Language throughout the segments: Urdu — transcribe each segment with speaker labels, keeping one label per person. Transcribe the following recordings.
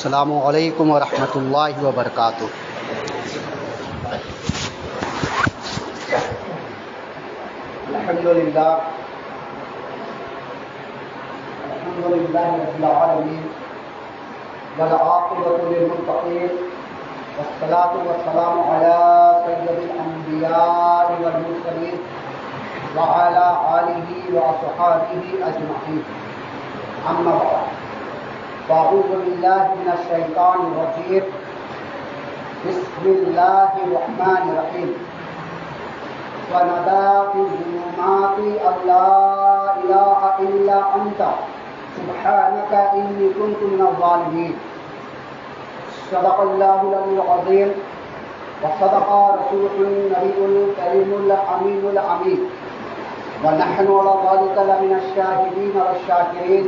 Speaker 1: السلام علیکم ورحمۃ اللہ وبرکاتہ۔ الحمد للہ رب العالمین والعاقبۃ للمتقین والصلاة والسلام علی سید الانبیاء والمرسلین وعلی آلہ واصحابہ اجمعین، اما بعد، فاعوذ باللہ من الشیطان الرجیم، بسم اللہ الرحمن الرحیم۔ وَنَدَىٰ فِي الظُّلُمَاتِ أَن لَّا إِلَٰهَ إِلَّا أَنتَ سُبْحَانَكَ إِنِّي كُنتُ مِنَ الظَّالِمِينَ۔ صدق اللہ العلی العظیم وصدق رسولہ النبی الکریم الامین الامین، ونحن على ذلك لمن الشاهدین والشاکرین،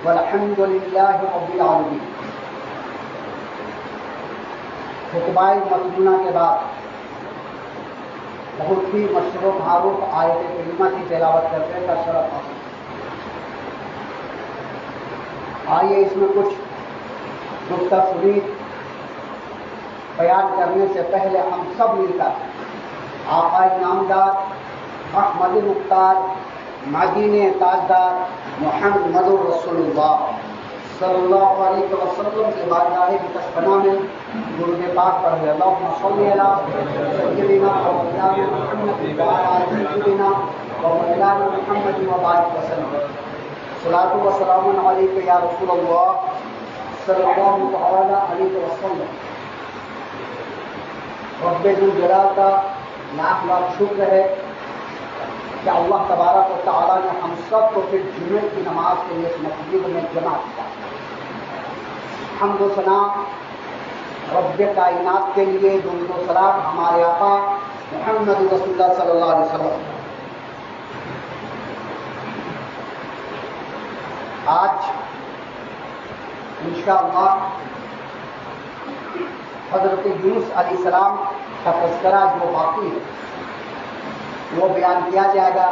Speaker 1: والحمد للہ رب العالمین۔ خطبہ مصنوعہ کے بعد بہت ہی مشہور و معروف آیت کریمہ کی تلاوت کرنے کا شرف حاصل۔ آئیے اس میں کچھ مختصری بیان کرنے سے پہلے ہم سب مل کر آقا نامدار احمد مختار مدینہ تاجدار محمد رسول اللہ صلی اللہ علیہ وسلم کے بارگاہ مقدسہ میں درود پاک پڑھ رہے۔ اللہم صلی علی سیدنا و مولانا محمد وعلی آل سیدنا و مولانا محمد وبارک وسلم۔ صلاۃ و سلام علیک یا رسول اللہ صلی اللہ تعالی علیہ وسلم۔ رب ذوالجلال کا لاکھ لاکھ شکر ہے کہ اللہ تبارک و تعالیٰ نے ہم سب کو پھر جمعے کی نماز کے لیے اس مسجد میں جمع کیا۔ حمد و ثنا رب کائنات کے لیے، درود و سلام ہمارے آقا محمد رسول اللہ صلی اللہ علیہ وسلم۔ آج انشاءاللہ حضرت یونس علیہ السلام کا تذکرہ جو باقی ہے وہ بیان کیا جائے گا،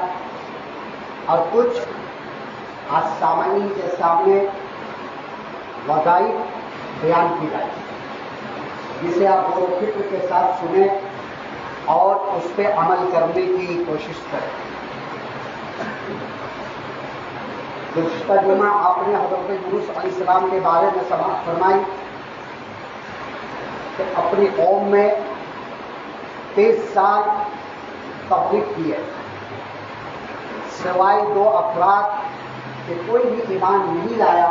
Speaker 1: اور کچھ آج سامعین کے سامنے وظائف بیان کی جائے گی، جسے آپ غور و فکر کے ساتھ سنیں اور اس پہ عمل کرنے کی کوشش کریں۔ گزشتہ جمعہ آپ نے حضرت یونس علیہ السلام کے بارے میں سماعت فرمائی کہ اپنی قوم میں 23 سال تبلیغ کی ہے، سوائے 2 افراد کہ کوئی بھی ایمان نہیں لایا،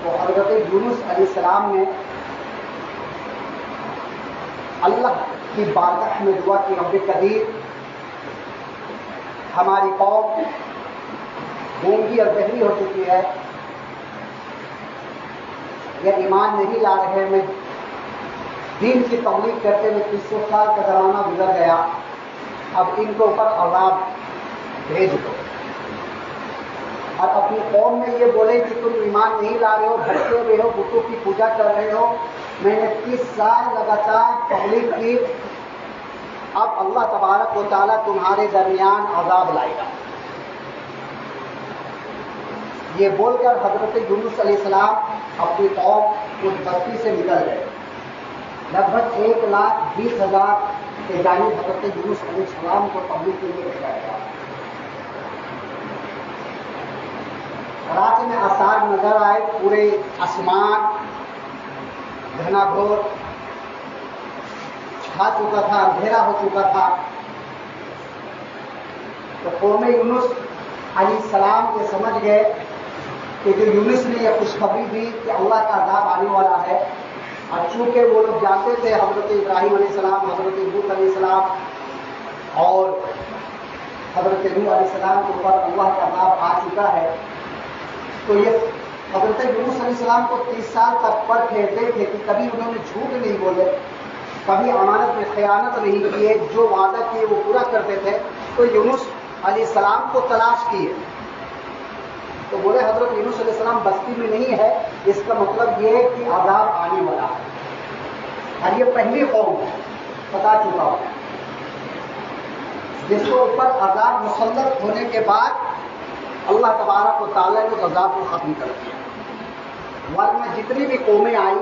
Speaker 1: تو حضرت یونس علیہ السلام نے اللہ کی بارگاہ میں دعا کی، رب قدیر ہماری قوم گونگی اور بہری ہو چکی ہے، یہ ایمان نہیں لا رہے، میں دین کی تبلیغ کرتے ہوئے 300 سال کا زمانہ گزر گیا، اب ان کے اوپر عذاب بھیج دو۔ اور اپنی قوم میں یہ بولے کہ تم ایمان نہیں لا رہے ہو، بھٹکے ہوئے ہو، بتوں کی پوجا کر رہے ہو، میں نے 30 سال لگاتار تبلیغ کی، اب اللہ تبارک و تعالیٰ تمہارے درمیان عذاب لائے گا۔ یہ بول کر حضرت یونس علیہ السلام اپنی قوم اس بستی سے نکل گئے۔ لگ بھگ 1,20,000 کے جانب حضرت یونس علیہ السلام کو تبلیغ کے لیے بھیجا گیا۔ رات میں آثار نظر آئے، پورے آسمان گھنا گھور چھا چکا تھا، اندھیرا ہو چکا تھا، تو قوم یونس علیہ السلام یہ سمجھ گئے کہ جو یونس نے یہ خوشخبری دی کہ اللہ کا عذاب آنے والا ہے، اور چونکہ وہ لوگ جانتے تھے حضرت ابراہیم علیہ السلام، حضرت لوط علیہ السلام اور حضرت نوح علیہ السلام کے اوپر اللہ کا عذاب آ چکا ہے، تو یہ حضرت یونس علیہ السلام کو 30 سال تک پر پھیرتے تھے کہ کبھی انہوں نے جھوٹ نہیں بولے، کبھی امانت میں خیانت نہیں کیے، جو وعدہ کیے وہ پورا کرتے تھے، تو یونس علیہ السلام کو تلاش کیے، تو بولے حضرت یونس علیہ السلام بستی میں نہیں ہے، اس کا مطلب یہ ہے کہ عذاب آنے والا ہے۔ اور یہ پہلی قوم ہے، بتا چکا ہوں، جس کے اوپر عذاب مسلط ہونے کے بعد اللہ تبارک و تعالیٰ نے عذاب کو ختم کر دیا۔ ورنہ جتنی بھی قومیں آئی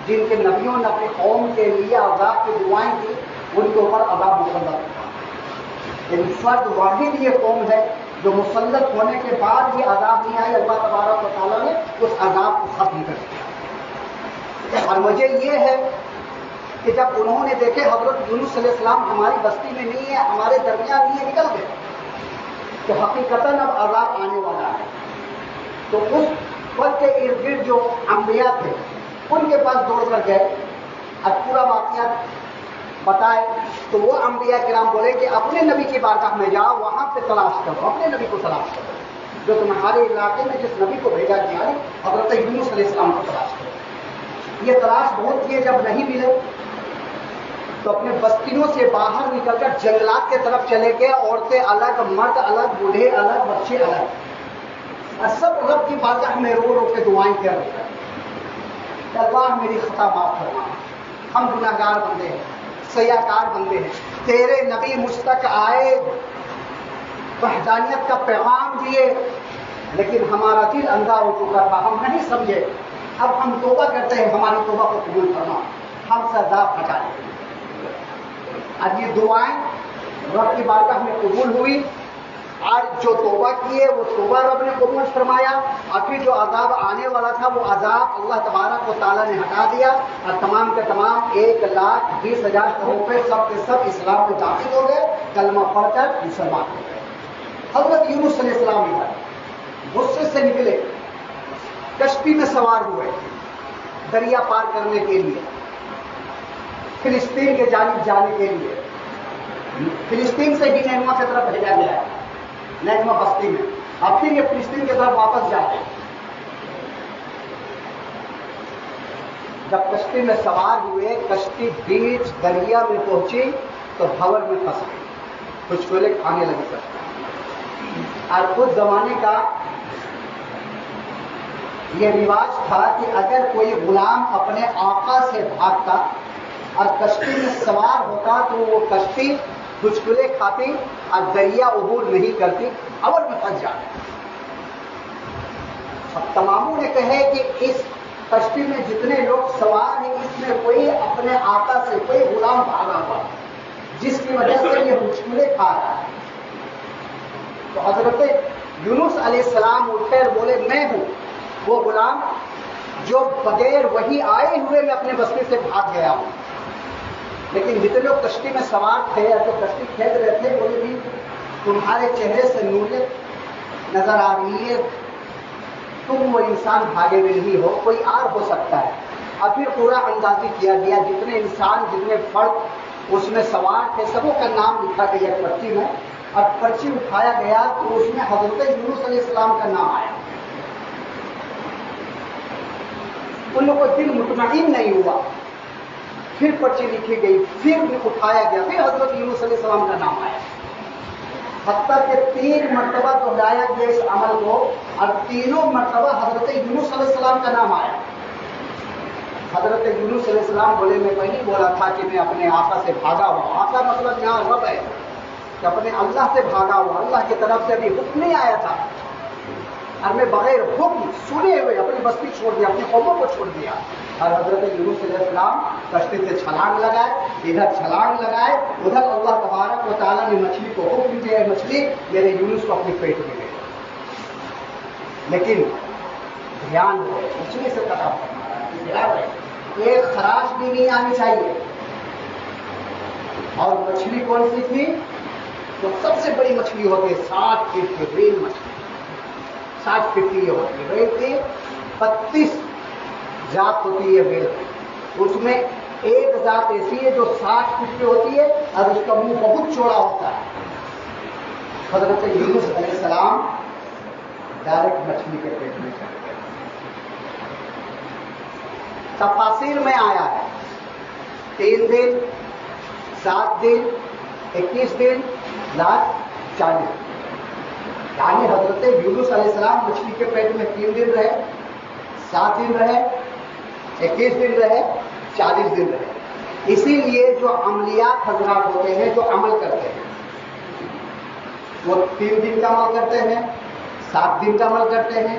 Speaker 1: جن کے نبیوں نے اپنی قوم کے لیے عذاب کی دعائیں کی ان کے اوپر عذاب مسلط ہوا. لیکن فرد واحد یہ قوم ہے جو مسلط ہونے کے بعد بھی عذاب نہیں آئی، اللہ تبارک و تعالیٰ نے اس عذاب کو ختم کر دیا. اور وجہ یہ ہے کہ جب انہوں نے دیکھے حضرت یونس علیہ السلام ہماری بستی میں نہیں ہے، ہمارے درمیان نہیں ہے، نکل گئے، تو حقیقتاً اب عذاب آنے والا ہے. تو اس وقت کے ارد گرد جو انبیاء تھے ان کے پاس دوڑ کر گئے اور پورا واقعہ بتائے. تو وہ انبیاء کرام بولے کہ اپنے نبی کی بارگاہ میں جاؤ، وہاں پہ تلاش کرو، اپنے نبی کو تلاش کرو جو تمہارے علاقے میں جس نبی کو بھیجا گیا ہے حضرت یونس علیہ السلام کو تلاش کرو. یہ تلاش بہت کیے، جب نہیں ملے تو اپنے بستیوں سے باہر نکل کر جنگلات کے طرف چلے گئے. عورتیں الگ، مرد الگ، بوڑھے الگ، بچے الگ، اور سب رب کی بارگاہ میں رو رو کے دعائیں کر رہے ہیں کہ اللہ میری خطا معاف کرنا، ہم گناہ گار بندے ہیں، سیاہ کار بندے ہیں، تیرے نبی مجھ تک آئے، وحدانیت کا پیغام دیے، لیکن ہمارا دل اندھا ہو چکا تھا، ہم نہیں سمجھے. اب ہم توبہ کرتے ہیں، ہماری توبہ کو قبول کرنا، ہم سے عذاب ہٹا دیں. اب یہ دعائیں رب کی بارگاہ میں قبول ہوئی. آج جو توبہ کیے وہ توبہ رب نے قبول فرمایا، اور پھر جو عذاب آنے والا تھا وہ عذاب اللہ تبارک و تعالیٰ نے ہٹا دیا، اور تمام کے تمام 1,20,000 روپے سب کے سب اسلام میں داخل ہو گئے، کلمہ پڑھ کر مسلمان ہو گئے. حضرت یونس علیہ السلام غصے سے نکلے، کشتی میں سوار ہوئے دریا پار کرنے کے لیے، فلسطین کے جانب جانے کے لیے. فلسطین سے ہی نینوا کی طرف بھیجا گیا ہے، نینوا بستی میں، اب پھر یہ فلسطین کی طرف واپس جاتے ہیں. جب کشتی میں سوار ہوئے، کشتی بیچ دریا میں پہنچی تو بھور میں پھنس گئی، کچھ چھولے کھانے لگے کشتی. اور اس زمانے کا یہ رواج تھا کہ اگر کوئی غلام اپنے آقا سے بھاگتا اور کشتی میں سوار ہوتا تو وہ کشتی چچکلے کھاتی اور دریا عبور نہیں کرتی، اول میں پھنس جاتی. اب تماموں نے کہے کہ اس کشتی میں جتنے لوگ سوار ہیں اس میں کوئی اپنے آقا سے کوئی غلام بھاگا ہوا جس کی وجہ سے یہ چچکلے کھا رہا ہے. تو حضرت یونس علیہ السلام اٹھے اور بولے میں ہوں وہ غلام جو بغیر وہی آئے ہوئے میں اپنے بستی سے بھاگ گیا ہوں. لیکن جتنے لوگ کشتی میں سوار تھے یا تو کشتی کھینچ رہے تھے بولے بھی تمہارے چہرے سے نوریت نظر آ رہی ہے، تم وہ انسان بھاگے ہوئے نہیں ہو، کوئی اور ہو سکتا ہے. اور پھر پورا اندازی کیا گیا، جتنے انسان جتنے فرد اس میں سوار تھے سبوں کا نام لکھا گیا پرچی میں، اور پرچی اٹھایا گیا تو اس میں حضرت یونس علیہ السلام کا نام آیا. ان لوگوں کو دل مطمئن نہیں ہوا، پھر پرچی لکھی گئی، پھر اٹھایا گیا، پھر حضرت یونس علیہ السلام کا نام آیا. حتیٰ کہ 3 مرتبہ دہرایا گیا اس عمل کو، اور تینوں مرتبہ حضرت یونس علیہ السلام کا نام آیا. حضرت یونس علیہ السلام بولے میں وہی بولا تھا کہ میں اپنے آقا سے بھاگا ہوا. آقا مطلب یہاں رب ہے، کہ اپنے اللہ سے بھاگا ہوا، اللہ کی طرف سے ابھی حکم نہیں آیا تھا، اور میں بغیر حکم سنے ہوئے اپنی بستی چھوڑ دیا، اپنی قوموں کو چھوڑ دیا. اور حضرت یونس علیہ السلام کشتی سے چھلانگ لگائے، ادھر چھلانگ لگائے، ادھر اللہ تبارک و تعالیٰ نے مچھلی کو حکم دیا، مچھلی میرے یونس کو اپنے پیٹ میں لے. لیکن دھیان ہو مچھلی سے کرنا، ایک خراش بھی نہیں آنی چاہیے. اور مچھلی کون سی تھی؟ تو سب سے بڑی مچھلی ہوتی ہے 60 فٹ کی ریل مچھلی، 60 فٹ کی ہوتی ہے. ریل کی 32 ذات ہوتی ہے ریل کی، اس میں ایک ذات ایسی ہے جو 60 فٹ کی ہوتی ہے اور اس کا منہ بہت چوڑا ہوتا ہے. حضرت یونس علیہ السلام ڈائریکٹ مچھلی کے پیٹ میں چڑھ گئے. تفاصیل میں آیا ہے 3 دن 7 دن 21 دن لاکھ 40. یعنی حضرت یونس علیہ السلام مچھلی کے پیٹ میں 3 دن رہے، 7 دن رہے، 21 دن رہے، 40 دن رہے. اسی لیے جو عملیات حضرات ہوتے ہیں جو عمل کرتے ہیں وہ 3 دن کا عمل کرتے ہیں، 7 دن کا عمل کرتے ہیں،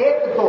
Speaker 1: 1 2,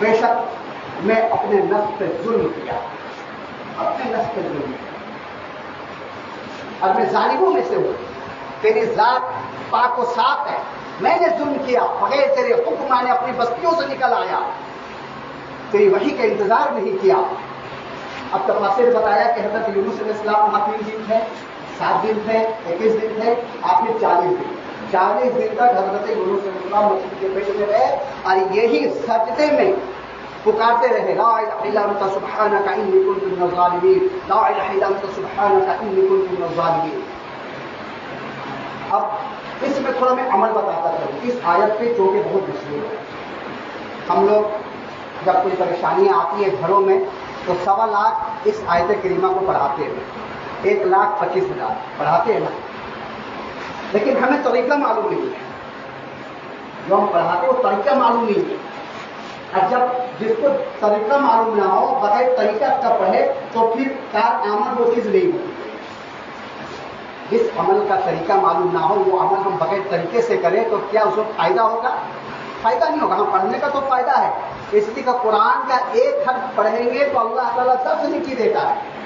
Speaker 1: بے شک میں اپنے نفس پہ ظلم کیا، اپنے نفس پہ ظلم کیا، اور میں ظالموں میں سے ہوں، تیری ذات پاک و صاف ہے، میں نے ظلم کیا، بغیر تیرے حکم میں نے اپنی بستیوں سے نکل آیا، تیری وحی کا انتظار نہیں کیا۔ اب تفاسیر بتایا کہ حضرت یونس علیہ السلام وہاں 3 دن تھے، 7 دن تھے، 21 دن تھے، آخر 40 دن، 40 دن تک حضرت یونس علیہ السلام مچھلی کے پیٹ میں رہے اور یہی سجدے میں پکارتے رہے، لا الہ الا انت سبحانک انی کنت من الظالمین، لا الہ الا انت سبحانک انی کنت من الظالمین۔ اب اس میں تھوڑا میں عمل بتاتا چلوں، اس آیت پہ جو کہ بہت مشہور ہے۔ ہم لوگ جب کوئی پریشانیاں آتی ہیں گھروں میں تو 1.25 لاکھ اس آیت کریمہ کو پڑھاتے ہیں، 1,25,000 پڑھاتے ہیں نا، لیکن ہمیں طریقہ معلوم نہیں ہے، جو ہم پڑھاتے ہیں وہ طریقہ معلوم نہیں ہے، اور جب جس کو طریقہ معلوم نہ ہو بغیر طریقہ کا پڑھے تو پھر کارآمد وہ چیز نہیں ہوتی۔ جس عمل کا طریقہ معلوم نہ ہو وہ عمل ہم بغیر طریقے سے کریں تو کیا اس کو فائدہ ہوگا؟ فائدہ نہیں ہوگا۔ ہم پڑھنے کا تو فائدہ ہے، اس لیے کہ قرآن کا 1 حرف پڑھیں گے تو اللہ تعالیٰ 10 نیکی دیتا ہے۔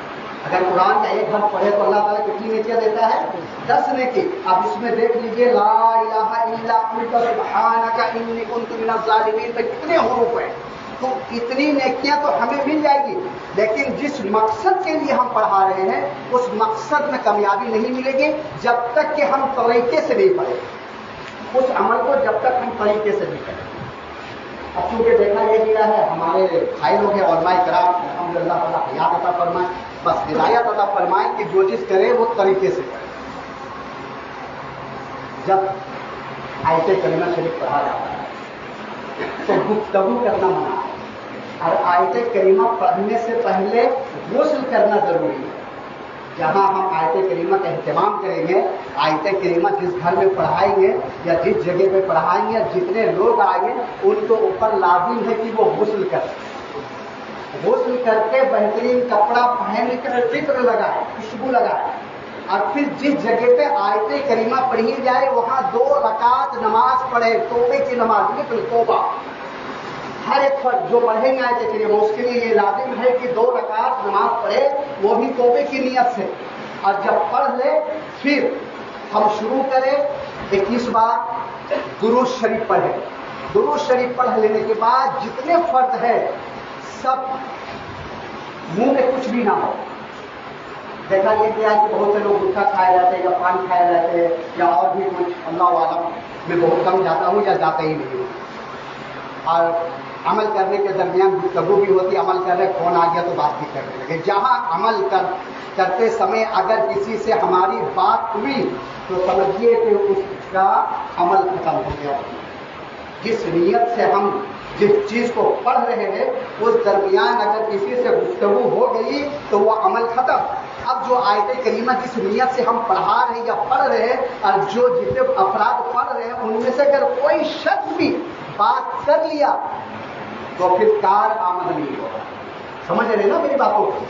Speaker 1: اگر قرآن کا 1 حرف پڑھے تو اللہ تعالیٰ کتنی نیکیاں دیتا ہے؟ 10 نیکی۔ اب اس میں دیکھ لیجئے لا الہ الا انت سبحانک انی کنت من الظالمین پہ کتنے حروف ہیں، تو اتنی نیکیاں تو ہمیں مل جائے گی، لیکن جس مقصد کے لیے ہم پڑھا رہے ہیں اس مقصد میں کامیابی نہیں ملے گی جب تک کہ ہم طریقے سے نہیں پڑھیں، اس عمل کو جب تک ہم طریقے سے نہیں کریں۔ اب چونکہ دیکھا یہ گیا ہے ہمارے بھائی لوگ ہیں علماء کرام، الحمدللہ تعالیٰ حیات عطا فرمائے، بس ہدایت عطا فرمائے کہ جو چیز کرے وہ طریقے سے کرے۔ جب آیت کریمہ شریف پڑھا جاتا ہے تو گفتگو کرنا منع ہے، اور آیت کریمہ پڑھنے سے پہلے غسل کرنا ضروری ہے۔ جہاں ہم آیت کریمہ کا اہتمام کریں گے، آیت کریمہ جس گھر میں پڑھائیں گے یا جس جگہ پہ پڑھائیں گے، جتنے لوگ آئیں گے ان کے اوپر لازم ہے کہ وہ غسل کریں، غسل کر کے بہترین کپڑا پہن کر فکر لگائے، خوشبو لگائے، اور پھر جس جگہ پہ آیت کریمہ پڑھی جائے وہاں 2 رکعت نماز پڑھے، توبے کی نماز، مثل توبہ۔ ہر ایک فرد جو پڑھیں گے آیت کریمہ اس کے لیے یہ لازم ہے کہ 2 رکعت نماز پڑھے، وہ بھی توبے کی نیت سے، اور جب پڑھ لے پھر ہم شروع کریں 21 بار درود شریف پڑھیں۔ درود شریف پڑھ لینے کے بعد جتنے فرد ہے سب منہ میں کچھ بھی نہ ہو۔ دیکھا یہ کیا کہ بہت سے لوگ گٹکا کھائے جاتے ہیں یا پان کھائے جاتے ہیں یا اور بھی کچھ، اللہ عالم، میں بہت کم جاتا ہوں یا جاتا ہی نہیں ہوں، اور عمل کرنے کے درمیان گفتگو بھی ہوتی ہے، عمل کر رہے فون آ گیا تو بات بھی کرنے لگے۔ جہاں عمل کرتے سمے اگر کسی سے ہماری بات ہوئی تو سمجھیے کہ اس کا عمل ختم ہو گیا۔ جس نیت سے ہم جس چیز کو پڑھ رہے ہیں اس درمیان اگر کسی سے گفتگو ہو گئی تو وہ عمل ختم۔ اب جو آیت کریمہ جس نیت سے ہم پڑھا رہے ہیں یا پڑھ رہے ہیں، اور جو جتنے افراد پڑھ رہے ہیں ان میں سے اگر کوئی شخص بھی بات کر لیا تو پھر کار آمد نہیں ہوگا۔ سمجھ رہے نا میری باتوں کو؟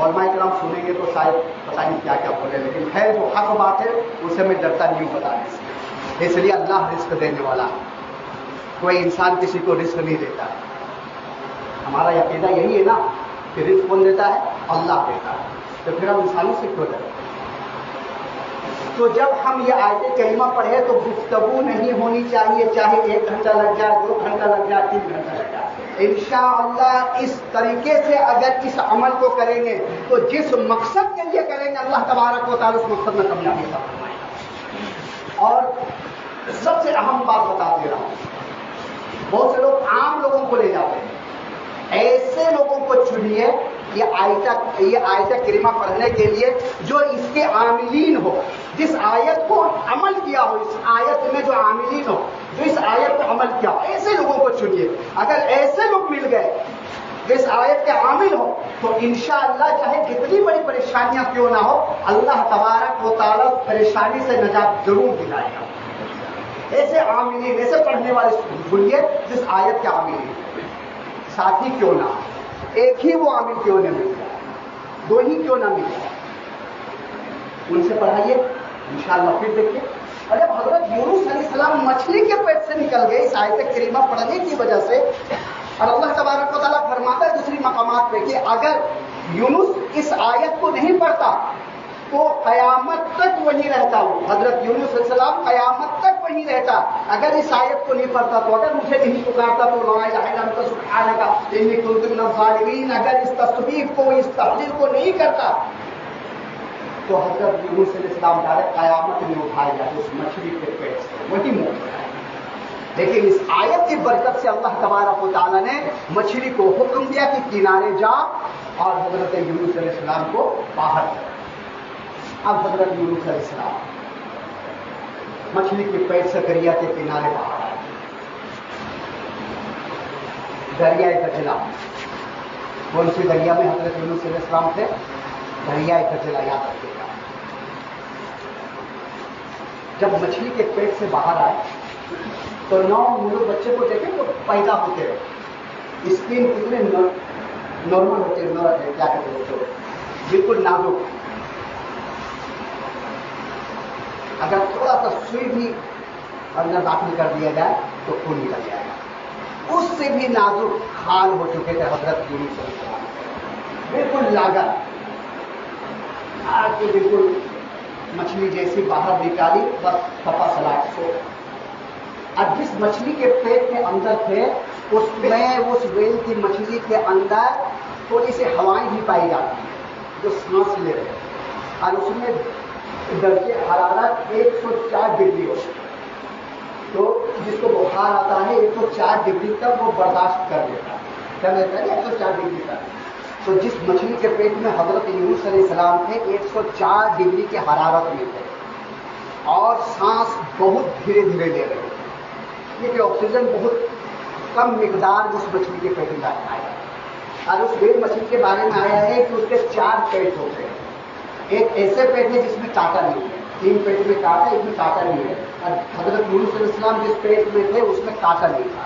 Speaker 1: علماء کرام سنیں گے تو شاید پتہ نہیں کیا کیا بولے، لیکن خیر جو حق بات ہے اسے میں ڈرتا نہیں ہوں بتانے سے، اس لیے اللہ رزق دینے والا ہے، کوئی انسان کسی کو رزق نہیں دیتا ہے۔ ہمارا عقیدہ یہی ہے نا کہ رزق کون دیتا ہے؟ اللہ دیتا ہے، تو پھر ہم انسانوں سے کیوں ڈریں؟ تو جب ہم یہ آیت کریمہ پڑھے تو گفتگو نہیں ہونی چاہیے، چاہے 1 گھنٹہ لگ جائے، 2 گھنٹہ لگ جائے، 3 گھنٹہ لگ جائے۔ انشاءاللہ اس طریقے سے اگر اس عمل کو کریں گے تو جس مقصد کے لیے کریں گے اللہ تبارک و تعالیٰ اس مقصد میں کامیابی عطا فرمائے گا۔ اور سب سے اہم بات بتا دے رہا ہوں، بہت سے لوگ عام لوگوں کو لے جاتے ہیں، ایسے لوگوں کو چنیے یہ آیت کریمہ پڑھنے کے لیے جو اس کے عاملین ہو، جس آیت کو عمل کیا ہو، اس آیت میں جو عاملین ہو، جو اس آیت کو عمل کیا ہو، ایسے لوگوں کو چنیے۔ اگر ایسے لوگ مل گئے جو اس آیت کے عامل ہو تو انشاءاللہ چاہے کتنی بڑی پریشانیاں کیوں نہ ہو اللہ تبارک و تعالیٰ پریشانی سے نجات ضرور دلائے گا۔ ایسے عاملین، ایسے پڑھنے والے چنیے جس آیت کے عاملین، ساتھی کیوں نہ، ایک ہی وہ عامل کیوں نہ مل جائے، 2 ہی کیوں نہ مل جائے، ان سے پڑھائیے انشاءاللہ۔ پھر دیکھیے اور جب حضرت یونس علیہ السلام مچھلی کے پیٹ سے نکل گئے اس آیت کریمہ پڑھنے کی وجہ سے، اور اللہ تبارک و تعالیٰ فرماتا ہے دوسری مقامات پہ کہ اگر یونس اس آیت کو نہیں پڑھتا تو قیامت تک وہیں رہتا ہوں. حضرت یونس علیہ السلام قیامت تک وہیں رہتا اگر اس آیت کو نہیں پڑھتا. تو اگر مجھے نہیں پکارتا تو لا الہ الا انت سبحانک انی کنت من الظالمین، اگر اس تصویر کو اس تحلیل کو نہیں کرتا تو حضرت یونس علیہ السلام ڈائریکٹ قیامت میں اٹھائے جاتے اس مچھلی کے پیٹ سے، وہی موت ہے. لیکن اس آیت کی برکت سے اللہ تبارک و تعالیٰ نے مچھلی کو حکم دیا کہ کنارے جا، اور حضرت یونس علیہ السلام کو باہر کر. اب حضرت یونس علیہ السلام مچھلی کے پیٹ سے دریا کے کنارے باہر آئے. دریائے دجلہ، کون سی دریا میں حضرت یونس علیہ السلام تھے؟ دریائے دجلہ، یاد رکھیے گا. جب مچھلی کے پیٹ سے باہر آئے تو 9 ملک بچے کو دیکھیں تو پیدا ہوتے رہے. اسکن کتنے نارمل ہوتے ہیں، کیا کہتے ہیں تو بالکل نازک. اگر تھوڑا سا سوئی بھی اندر داخل کر دیا جائے تو خون نکل جائے گا. اس سے بھی نازک حال ہو چکے تھے حضرت یونس علیہ السلام، بالکل لاگر آ کے بالکل مچھلی جیسی باہر نکالی، بس پپا سلاٹ سو. اب جس مچھلی کے پیٹ کے اندر تھے اس میں اس ویل کی مچھلی کے اندر تھوڑی سی ہوائیں بھی پائی جاتی ہیں جو سانس لے رہے، اور اس میں درجہ حرارت 104 ڈگری ہوتی ہے. تو جس کو بخار آتا ہے 104 ڈگری تک وہ برداشت کر لیتا ہے، کر لیتا ہے 104 ڈگری تک. تو جس مچھلی کے پیٹ میں حضرت یونس علیہ السلام تھے 104 ڈگری کی حرارت میں تھے، اور سانس بہت دھیرے دھیرے لے رہے تھے. یہ کہ آکسیجن بہت کم مقدار اس مچھلی کے پیٹ میں آیا. اور اس ویل مچھلی کے بارے میں آیا ہے کہ اس کے 4 پیٹ ہوتے ہیں. ایک ایسے پیٹ ہے جس میں کانٹا نہیں ہے، 3 پیٹ میں کانٹا، ایک میں کانٹا نہیں ہے. اور حضرت یونس علیہ السلام جس پیٹ میں تھے اس میں کانٹا نہیں تھا.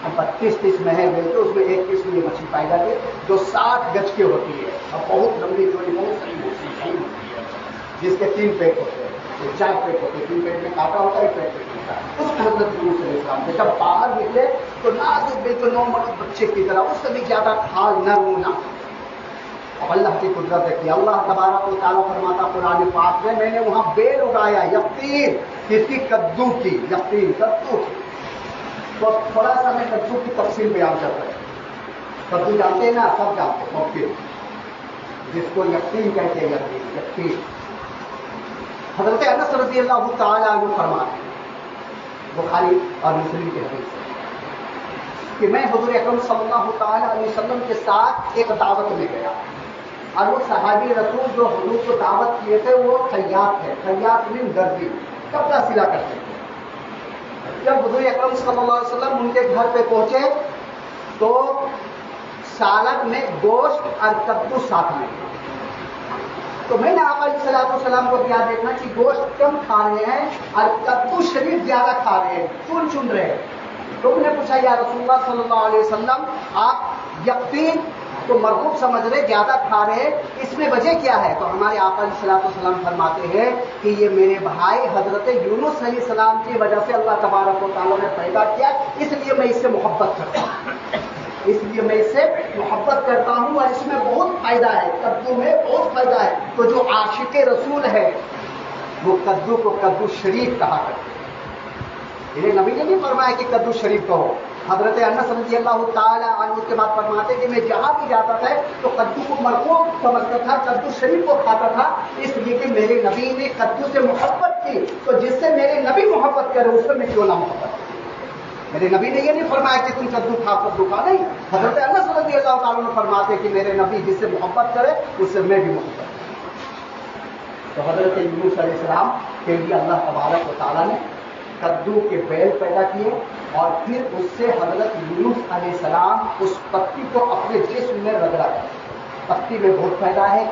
Speaker 1: اب 32 قسم ہے ویل کے، اس میں ایک قسم یہ مچھلی پائی جاتی ہے جو 60 گج کی ہوتی ہے اور بہت لمبی چوڑی، بہت صحیح ہوتی ہے، جس کے 3 پیٹ ہوتے ہیں. 4 پیٹ ہوتے ہیں، 3 پیٹ میں کانٹا ہوتا ہے، ایک پیٹ میں کانٹا. اس میں حضرت یونس علیہ السلام تھے. جب باہر نکلے تو نازک بالکل 9 مہینے بچے کی طرح، اس سے بھی زیادہ کھال نرم نہ. اب اللہ کی قدرت ہے کہ اللہ تبارک و تعالیٰ فرماتا قرآن پاک میں نے وہاں بیل اگایا، یقین کس کی؟ کدو کی. یقین کدو کی. تو تھوڑا سا میں کدو کی تفصیل بیان کرتا ہوں. کدو جانتے ہیں نا، سب جانتے ہیں، ممکن جس کو یقین کہتے ہیں. یقین حضرت انس رضی اللہ تعالیٰ عنہ فرماتے ہیں، بخاری اور مسلم کے حدیث سے، کہ میں حضور اکرم صلی اللہ تعالیٰ علیہ وسلم کے ساتھ ایک دعوت میں گیا، اور وہ صحابی رسول جو حضور کو دعوت کیے تھے وہ خیاط ہے. خیاط میں درزی، کپڑا سلا کرتے تھے. جب حضور اکرم صلی اللہ علیہ وسلم ان کے گھر پہ پہنچے تو سالن میں گوشت اور کدو ساتھ میں. تو میں نے آقا علیہ السلام کو کیا دیکھنا کہ گوشت کم کھا رہے ہیں اور کدو شریف زیادہ کھا رہے ہیں، چن رہے ہیں. تو انہوں نے پوچھا یا رسول اللہ صلی اللہ علیہ وسلم، آپ یقین تو مرغوب سمجھ رہے، زیادہ کھا رہے، اس میں وجہ کیا ہے؟ تو ہمارے آقا علیہ السلام فرماتے ہیں کہ یہ میرے بھائی حضرت یونس علیہ السلام کی وجہ سے اللہ تبارک و تعالیٰ نے پیدا کیا، اس لیے میں اس سے محبت کرتا ہوں، اس لیے میں اس سے محبت کرتا ہوں، اور اس میں بہت فائدہ ہے، کدو میں بہت فائدہ ہے. تو جو عاشق رسول ہے وہ کدو کو کدو شریف کہا کرتے ہیں. انہیں نبی نے نہیں فرمایا کہ کدو شریف کہو. حضرت انس رضی اللہ تعالیٰ عنہ کے بعد فرماتے کہ میں جہاں بھی جاتا تھا تو کدو کو مرغوب سمجھتا تھا، کدو شریف کو کھاتا تھا، اس لیے کہ میرے نبی نے کدو سے محبت کی. تو جس سے میرے نبی محبت کرے اس سے میں کیوں نہ محبت کروں؟ میرے نبی نے یہ نہیں فرمایا کہ تم کدو کھا. نہیں، حضرت انس رضی اللہ تعالیٰ عنہ فرماتے کہ میرے نبی جس سے محبت کرے اس سے میں بھی محبت کروں. تو حضرت یونس علیہ السلام کے لیے اللہ تبارک و تعالیٰ نے کدو کے بیل پیدا کیے، اور پھر اس سے حضرت یونس علیہ السلام اس پتی کو اپنے جسم میں رگڑا. پتی میں بہت فائدہ ہے،